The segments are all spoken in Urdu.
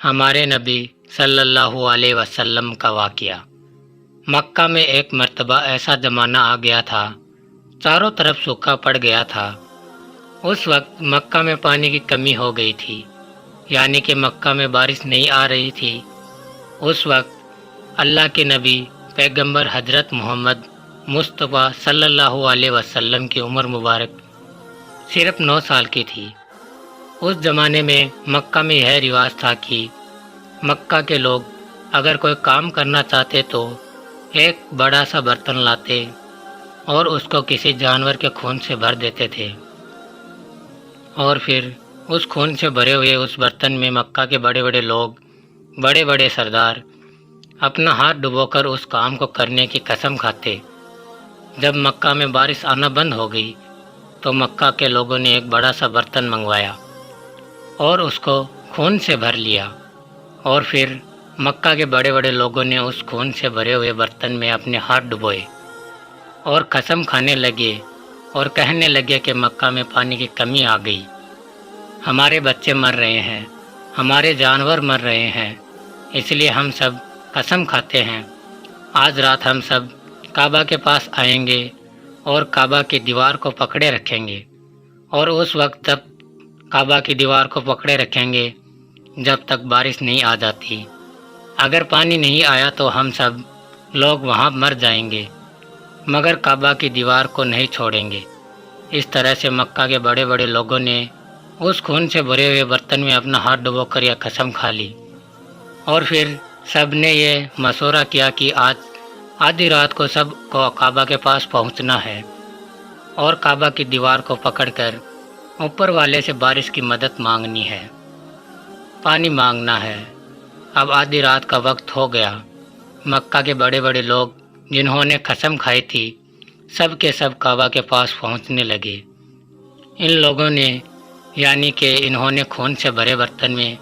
ہمارے نبی صلی اللہ علیہ وسلم کا واقعہ۔ مکہ میں ایک مرتبہ ایسا زمانہ آ گیا تھا، چاروں طرف سوکھا پڑ گیا تھا۔ اس وقت مکہ میں پانی کی کمی ہو گئی تھی، یعنی کہ مکہ میں بارش نہیں آ رہی تھی۔ اس وقت اللہ کے نبی پیغمبر حضرت محمد مصطفیٰ صلی اللہ علیہ وسلم کی عمر مبارک صرف 9 سال کی تھی۔ اس زمانے میں مکہ میں یہ رواج تھا کہ مکہ کے لوگ اگر کوئی کام کرنا چاہتے تو ایک بڑا سا برتن لاتے اور اس کو کسی جانور کے خون سے بھر دیتے تھے، اور پھر اس خون سے بھرے ہوئے اس برتن میں مکہ کے بڑے بڑے لوگ، بڑے بڑے سردار اپنا ہاتھ ڈبو کر اس کام کو کرنے کی قسم کھاتے۔ جب مکہ میں بارش آنا بند ہو گئی تو مکہ کے لوگوں نے ایک بڑا سا برتن منگوایا اور اس کو خون سے بھر لیا، اور پھر مکہ کے بڑے بڑے لوگوں نے اس خون سے بھرے ہوئے برتن میں اپنے ہاتھ ڈبوئے اور قسم کھانے لگے اور کہنے لگے کہ مکہ میں پانی کی کمی آ گئی، ہمارے بچے مر رہے ہیں، ہمارے جانور مر رہے ہیں، اس لیے ہم سب قسم کھاتے ہیں آج رات ہم سب کعبہ کے پاس آئیں گے اور کعبہ کی دیوار کو پکڑے رکھیں گے، اور اس وقت تک کعبہ کی دیوار کو پکڑے رکھیں گے جب تک بارش نہیں آ جاتی۔ اگر پانی نہیں آیا تو ہم سب لوگ وہاں مر جائیں گے، مگر کعبہ کی دیوار کو نہیں چھوڑیں گے۔ اس طرح سے مکہ کے بڑے بڑے لوگوں نے اس خون سے بھرے ہوئے برتن میں اپنا ہاتھ ڈبو کر یہ قسم کھا لی، اور پھر سب نے یہ مشورہ کیا کہ آج آدھی رات کو سب کو کعبہ کے پاس پہنچنا ہے اور کعبہ کی دیوار کو پکڑ کر اوپر والے سے بارش کی مدد مانگنی ہے، پانی مانگنا ہے۔ اب آدھی رات کا وقت ہو گیا۔ مکہ کے بڑے بڑے لوگ جنہوں نے قسم کھائی تھی سب کے سب کعبہ کے پاس پہنچنے لگے۔ ان لوگوں نے، یعنی کہ انہوں نے خون سے بھرے برتن میں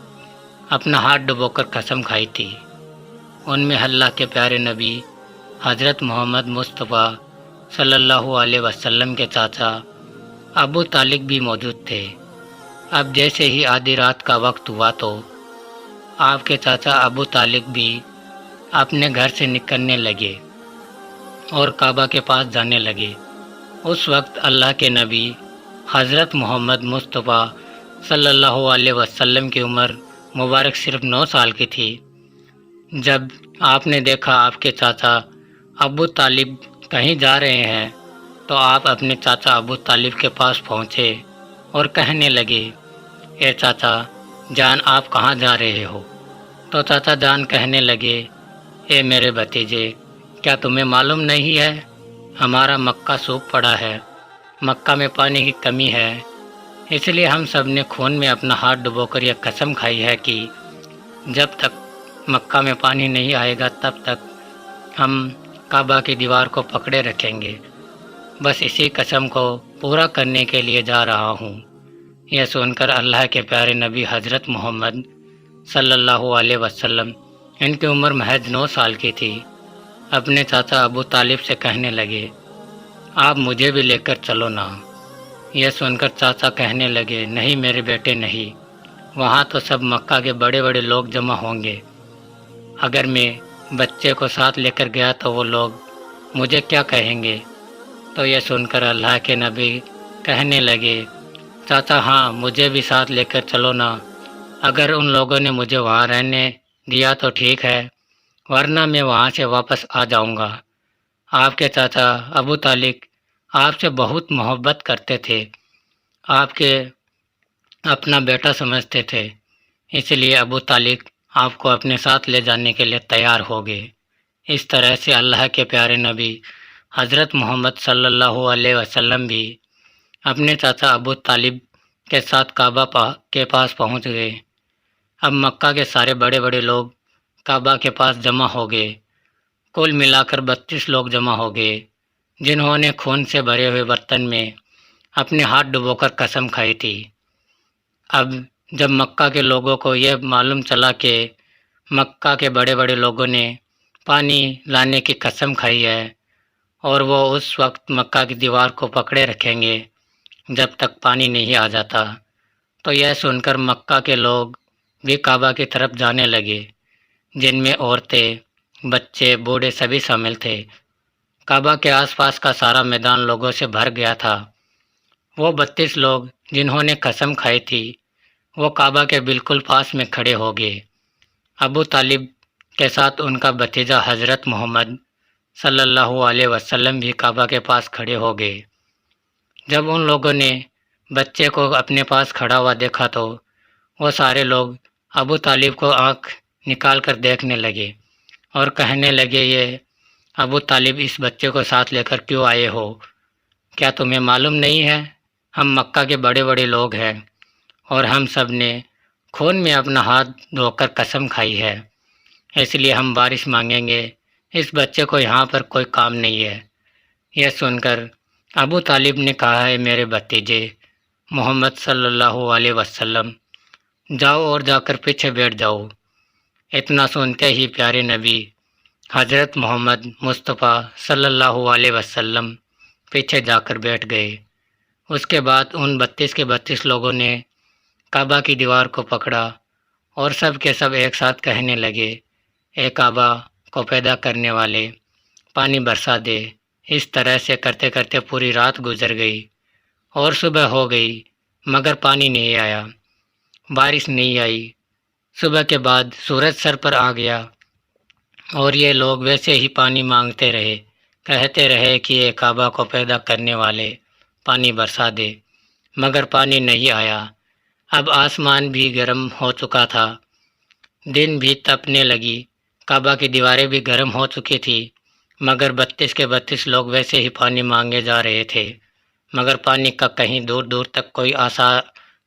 اپنا ہاتھ ڈبو کر قسم کھائی تھی، ان میں اللہ کے پیارے نبی حضرت محمد مصطفیٰ صلی اللہ علیہ وسلم کے چاچا ابو طالب بھی موجود تھے۔ اب جیسے ہی آدھی رات کا وقت ہوا تو آپ کے چاچا ابو طالب بھی اپنے گھر سے نکلنے لگے اور کعبہ کے پاس جانے لگے۔ اس وقت اللہ کے نبی حضرت محمد مصطفیٰ صلی اللہ علیہ وسلم کی عمر مبارک صرف 9 سال کی تھی۔ جب آپ نے دیکھا آپ کے چاچا ابو طالب کہیں جا رہے ہیں تو آپ اپنے چاچا ابو طالب کے پاس پہنچے اور کہنے لگے، اے چاچا جان آپ کہاں جا رہے ہو؟ تو چاچا جان کہنے لگے، اے میرے بھتیجے کیا تمہیں معلوم نہیں ہے ہمارا مکہ سوکھ پڑا ہے، مکہ میں پانی کی کمی ہے، اس لیے ہم سب نے خون میں اپنا ہاتھ ڈبو کر یہ قسم کھائی ہے کہ جب تک مکہ میں پانی نہیں آئے گا تب تک ہم کعبہ کی دیوار کو پکڑے رکھیں گے۔ بس اسی قسم کو پورا کرنے کے لیے جا رہا ہوں۔ یہ سن کر اللہ کے پیارے نبی حضرت محمد صلی اللہ علیہ وسلم، ان کی عمر محض 9 سال کی تھی، اپنے چاچا ابو طالب سے کہنے لگے، آپ مجھے بھی لے کر چلو نا۔ یہ سن کر چاچا کہنے لگے، نہیں میرے بیٹے نہیں، وہاں تو سب مکہ کے بڑے بڑے لوگ جمع ہوں گے، اگر میں بچے کو ساتھ لے کر گیا تو وہ لوگ مجھے کیا کہیں گے؟ تو یہ سن کر اللہ کے نبی کہنے لگے، چاچا ہاں مجھے بھی ساتھ لے کر چلو نا، اگر ان لوگوں نے مجھے وہاں رہنے دیا تو ٹھیک ہے، ورنہ میں وہاں سے واپس آ جاؤں گا۔ آپ کے چاچا ابو طالب آپ سے بہت محبت کرتے تھے، آپ کے اپنا بیٹا سمجھتے تھے، اس لیے ابو طالب آپ کو اپنے ساتھ لے جانے کے لیے تیار ہو گئے۔ اس طرح سے اللہ کے پیارے نبی حضرت محمد صلی اللہ علیہ وسلم بھی اپنے چاچا ابو طالب کے ساتھ کعبہ کے پاس پہنچ گئے۔ اب مکہ کے سارے بڑے بڑے لوگ کعبہ کے پاس جمع ہو گئے، کل ملا کر 32 لوگ جمع ہو گئے، جنہوں نے خون سے بھرے ہوئے برتن میں اپنے ہاتھ ڈبو کر قسم کھائی تھی۔ اب جب مکہ کے لوگوں کو یہ معلوم چلا کہ مکہ کے بڑے بڑے لوگوں نے پانی لانے کی قسم کھائی ہے اور وہ اس وقت مکہ کی دیوار کو پکڑے رکھیں گے جب تک پانی نہیں آ جاتا، تو یہ سن کر مکہ کے لوگ بھی کعبہ کی طرف جانے لگے، جن میں عورتیں، بچے، بوڑھے سبھی شامل تھے۔ کعبہ کے آس پاس کا سارا میدان لوگوں سے بھر گیا تھا۔ وہ 32 لوگ جنہوں نے قسم کھائی تھی وہ کعبہ کے بالکل پاس میں کھڑے ہو گئے۔ ابو طالب کے ساتھ ان کا بھتیجا حضرت محمد صلی اللہ علیہ وسلم بھی کعبہ کے پاس کھڑے ہو گئے۔ جب ان لوگوں نے بچے کو اپنے پاس کھڑا ہوا دیکھا تو وہ سارے لوگ ابو طالب کو آنکھ نکال کر دیکھنے لگے اور کہنے لگے، یہ ابو طالب اس بچے کو ساتھ لے کر کیوں آئے ہو؟ کیا تمہیں معلوم نہیں ہے ہم مکہ کے بڑے بڑے لوگ ہیں اور ہم سب نے خون میں اپنا ہاتھ دھو کر قسم کھائی ہے، اس لیے ہم بارش مانگیں گے، اس بچے کو یہاں پر کوئی کام نہیں ہے۔ یہ سن کر ابو طالب نے کہا، ہے میرے بھتیجے محمد صلی اللہ علیہ وسلم، جاؤ اور جا کر پیچھے بیٹھ جاؤ۔ اتنا سنتے ہی پیارے نبی حضرت محمد مصطفیٰ صلی اللہ علیہ وسلم پیچھے جا کر بیٹھ گئے۔ اس کے بعد ان 32 کے 32 لوگوں نے کعبہ کی دیوار کو پکڑا اور سب کے سب ایک ساتھ کہنے لگے، اے کعبہ کو پیدا کرنے والے، پانی برسا دے۔ اس طرح سے کرتے کرتے پوری رات گزر گئی اور صبح ہو گئی مگر پانی نہیں آیا، بارش نہیں آئی۔ صبح کے بعد سورج سر پر آ گیا اور یہ لوگ ویسے ہی پانی مانگتے رہے، کہتے رہے کہ اے کعبہ کو پیدا کرنے والے، پانی برسا دے، مگر پانی نہیں آیا۔ اب آسمان بھی گرم ہو چکا تھا، دن بھی تپنے لگی، کعبہ کی دیواریں بھی گرم ہو چکی تھی، مگر 32 کے 32 لوگ ویسے ہی پانی مانگے جا رہے تھے، مگر پانی کا کہیں دور دور تک کوئی آثار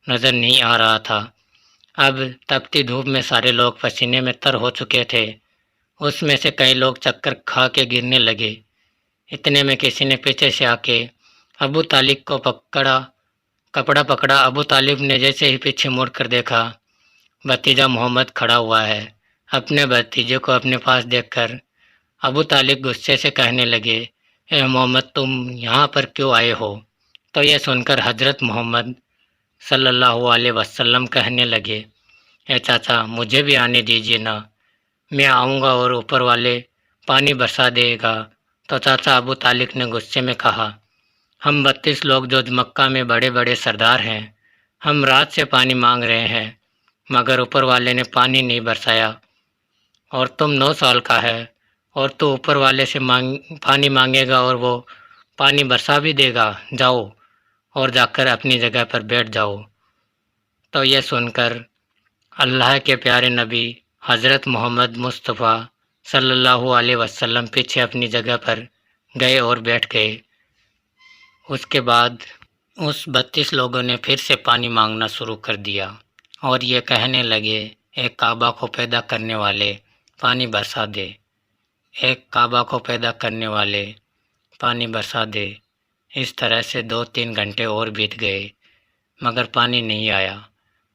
نظر نہیں آ رہا تھا۔ اب تپتی دھوپ میں سارے لوگ پسینے میں تر ہو چکے تھے، اس میں سے کئی لوگ چکر کھا کے گرنے لگے۔ اتنے میں کسی نے پیچھے سے آ کے ابو طالب کو کپڑا پکڑا۔ ابو طالب نے جیسے ہی پیچھے مڑ کر دیکھا، بھتیجا محمد کھڑا ہوا ہے۔ اپنے بھتیجے کو اپنے پاس دیکھ کر ابو طالب غصے سے کہنے لگے، اے محمد تم یہاں پر کیوں آئے ہو؟ تو یہ سن کر حضرت محمد صلی اللہ علیہ وسلم کہنے لگے، اے چاچا مجھے بھی آنے دیجیے نا، میں آؤں گا اور اوپر والے پانی برسا دے گا۔ تو چاچا ابو طالب نے غصے میں کہا، ہم 32 لوگ جو مکہ میں بڑے بڑے سردار ہیں، ہم رات سے پانی مانگ رہے ہیں مگر اوپر والے نے پانی نہیں برسایا، اور تم 9 سال کا ہے اور تو اوپر والے سے پانی مانگے گا اور وہ پانی برسا بھی دے گا، جاؤ اور جا کر اپنی جگہ پر بیٹھ جاؤ۔ تو یہ سن کر اللہ کے پیارے نبی حضرت محمد مصطفیٰ صلی اللہ علیہ وسلم پیچھے اپنی جگہ پر گئے اور بیٹھ گئے۔ اس کے بعد اس 32 لوگوں نے پھر سے پانی مانگنا شروع کر دیا اور یہ کہنے لگے، ایک کعبہ کو پیدا کرنے والے، پانی برسا دے، ایک کعبہ کو پیدا کرنے والے، پانی برسا دے۔ اس طرح سے 2-3 گھنٹے اور بیت گئے مگر پانی نہیں آیا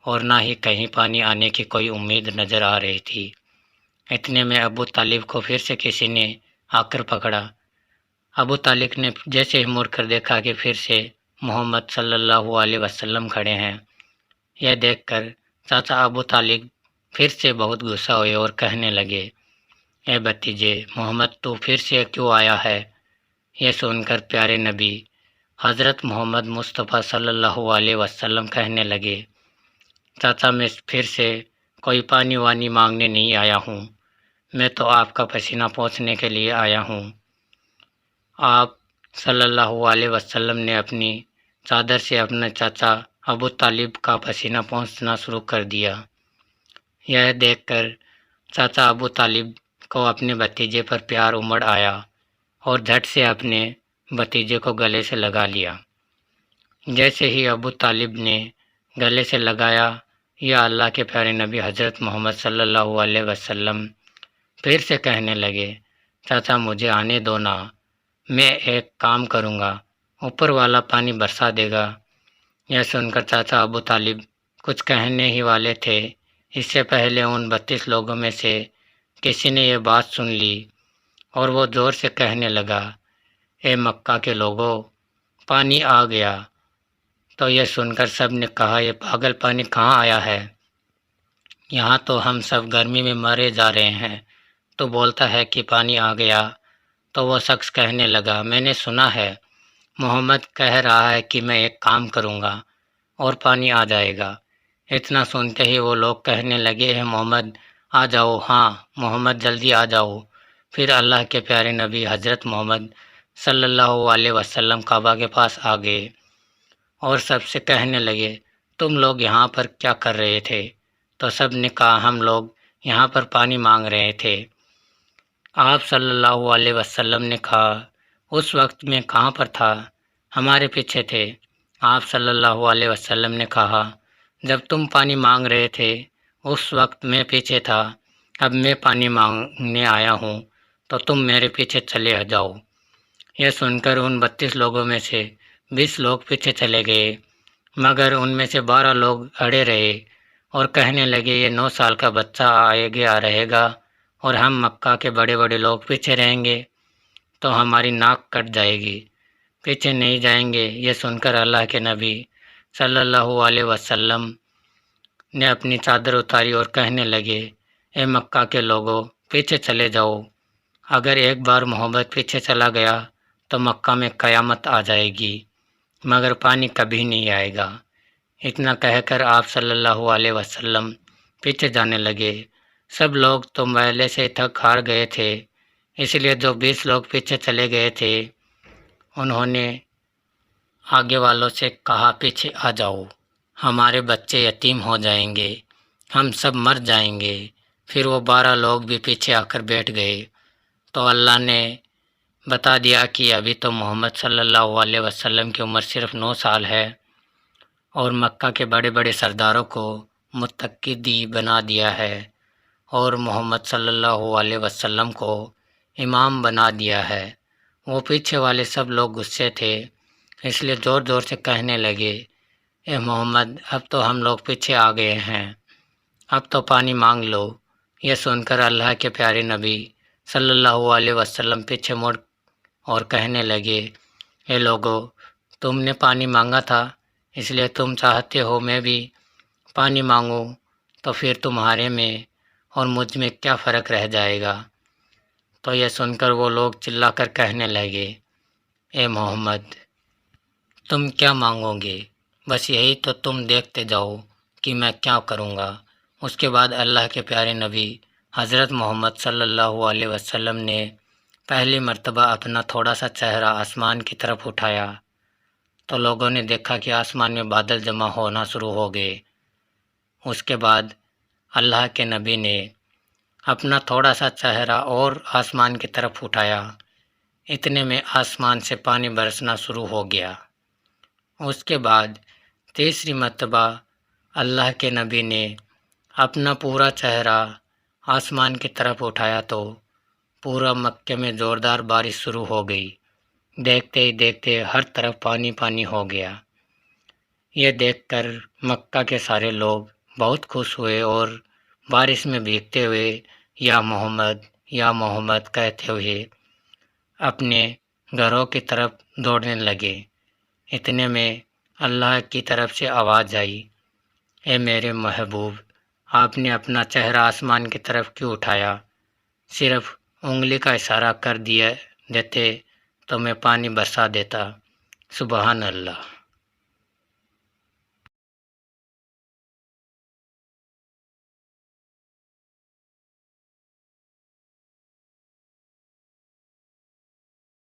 اور نہ ہی کہیں پانی آنے کی کوئی امید نظر آ رہی تھی۔ اتنے میں ابو طالب کو پھر سے کسی نے آ کر پکڑا۔ ابو طالب نے جیسے ہی مڑ کر دیکھا کہ پھر سے محمد صلی اللہ علیہ وسلم کھڑے ہیں، یہ دیکھ کر چاچا ابو طالب پھر سے بہت غصہ ہوئے اور کہنے لگے، اے بھتیجے محمد تو پھر سے کیوں آیا ہے؟ یہ سن کر پیارے نبی حضرت محمد مصطفیٰ صلی اللہ علیہ وسلم کہنے لگے، چاچا میں پھر سے کوئی پانی وانی مانگنے نہیں آیا ہوں، میں تو آپ کا پسینہ پوچھنے کے لیے آیا ہوں۔ آپ صلی اللہ علیہ وسلم نے اپنی چادر سے اپنا چاچا ابو طالب کا پسینہ پوچھنا شروع کر دیا۔ یہ دیکھ کر چاچا ابو طالب کو اپنے بھتیجے پر پیار امڑ آیا اور جھٹ سے اپنے بھتیجے کو گلے سے لگا لیا۔ جیسے ہی ابو طالب نے گلے سے لگایا، یا اللہ کے پیارے نبی حضرت محمد صلی اللہ علیہ وسلم پھر سے کہنے لگے، چاچا مجھے آنے دو نا، میں ایک کام کروں گا، اوپر والا پانی برسا دے گا۔ یہ سن کر چاچا ابو طالب کچھ کہنے ہی والے تھے، اس سے پہلے ان 32 لوگوں میں سے کسی نے یہ بات سن لی اور وہ زور سے کہنے لگا، اے مکہ کے لوگوں پانی آ گیا۔ تو یہ سن کر سب نے کہا، یہ پاگل پانی کہاں آیا ہے؟ یہاں تو ہم سب گرمی میں مرے جا رہے ہیں، تو بولتا ہے کہ پانی آ گیا۔ تو وہ شخص کہنے لگا، میں نے سنا ہے محمد کہہ رہا ہے کہ میں ایک کام کروں گا اور پانی آ جائے گا۔ اتنا سنتے ہی وہ لوگ کہنے لگے، اے محمد آ جاؤ، ہاں محمد جلدی آ جاؤ۔ پھر اللہ کے پیارے نبی حضرت محمد صلی اللہ علیہ وسلم کعبہ کے پاس آ گئے اور سب سے کہنے لگے، تم لوگ یہاں پر کیا کر رہے تھے؟ تو سب نے کہا، ہم لوگ یہاں پر پانی مانگ رہے تھے۔ آپ صلی اللہ علیہ وسلم نے کہا، اس وقت میں کہاں پر تھا؟ ہمارے پیچھے تھے۔ آپ صلی اللہ علیہ وسلم نے کہا، جب تم پانی مانگ رہے تھے اس وقت میں پیچھے تھا، اب میں پانی مانگنے آیا ہوں تو تم میرے پیچھے چلے جاؤ۔ یہ سن کر ان 32 لوگوں میں سے 20 لوگ پیچھے چلے گئے، مگر ان میں سے 12 لوگ اڑے رہے اور کہنے لگے، یہ 9 سال کا بچہ آگے آ رہے گا اور ہم مکہ کے بڑے بڑے لوگ پیچھے رہیں گے تو ہماری ناک کٹ جائے گی، پیچھے نہیں جائیں گے۔ یہ سن کر اللہ کے نبی صلی اللہ علیہ وسلم نے اپنی چادر اتاری اور کہنے لگے، اے مکہ کے لوگوں پیچھے چلے جاؤ، اگر ایک بار محمد پیچھے چلا گیا تو مکہ میں قیامت آ جائے گی، مگر پانی کبھی نہیں آئے گا۔ اتنا کہہ کر آپ صلی اللہ علیہ وسلم پیچھے جانے لگے۔ سب لوگ تو میلے سے تھک ہار گئے تھے، اس لیے جو 20 لوگ پیچھے چلے گئے تھے انہوں نے آگے والوں سے کہا، پیچھے آ جاؤ، ہمارے بچے یتیم ہو جائیں گے، ہم سب مر جائیں گے۔ پھر وہ 12 لوگ بھی پیچھے آ کر بیٹھ گئے۔ تو اللہ نے بتا دیا کہ ابھی تو محمد صلی اللہ علیہ وسلم کی عمر صرف 9 سال ہے اور مکہ کے بڑے بڑے سرداروں کو متقی بنا دیا ہے اور محمد صلی اللہ علیہ وسلم کو امام بنا دیا ہے۔ وہ پیچھے والے سب لوگ غصے تھے، اس لیے زور زور سے کہنے لگے، اے محمد اب تو ہم لوگ پیچھے آ گئے ہیں، اب تو پانی مانگ لو۔ یہ سن کر اللہ کے پیارے نبی صلی اللہ علیہ وسلم پیچھے مڑ اور کہنے لگے، اے لوگو تم نے پانی مانگا تھا، اس لیے تم چاہتے ہو میں بھی پانی مانگوں، تو پھر تمہارے میں اور مجھ میں کیا فرق رہ جائے گا؟ تو یہ سن کر وہ لوگ چلا کر کہنے لگے، اے محمد تم کیا مانگو گے؟ بس یہی تو تم دیکھتے جاؤ کہ میں کیا کروں گا۔ اس کے بعد اللہ کے پیارے نبی حضرت محمد صلی اللہ علیہ وسلم نے پہلی مرتبہ اپنا تھوڑا سا چہرہ آسمان کی طرف اٹھایا تو لوگوں نے دیکھا کہ آسمان میں بادل جمع ہونا شروع ہو گئے۔ اس کے بعد اللہ کے نبی نے اپنا تھوڑا سا چہرہ اور آسمان کی طرف اٹھایا، اتنے میں آسمان سے پانی برسنا شروع ہو گیا۔ اس کے بعد تیسری مرتبہ اللہ کے نبی نے اپنا پورا چہرہ آسمان کی طرف اٹھایا تو پورا مکے میں زوردار بارش شروع ہو گئی، دیکھتے ہی دیکھتے ہر طرف پانی پانی ہو گیا۔ یہ دیکھ کر مکہ کے سارے لوگ بہت خوش ہوئے اور بارش میں بھیگتے ہوئے یا محمد کہتے ہوئے اپنے گھروں کی طرف دوڑنے لگے۔ اتنے میں اللہ کی طرف سے آواز آئی، اے میرے محبوب آپ نے اپنا چہرہ آسمان کی طرف کیوں اٹھایا؟ صرف انگلی کا اشارہ کر دیتے تو میں پانی برسا دیتا۔ سبحان اللہ۔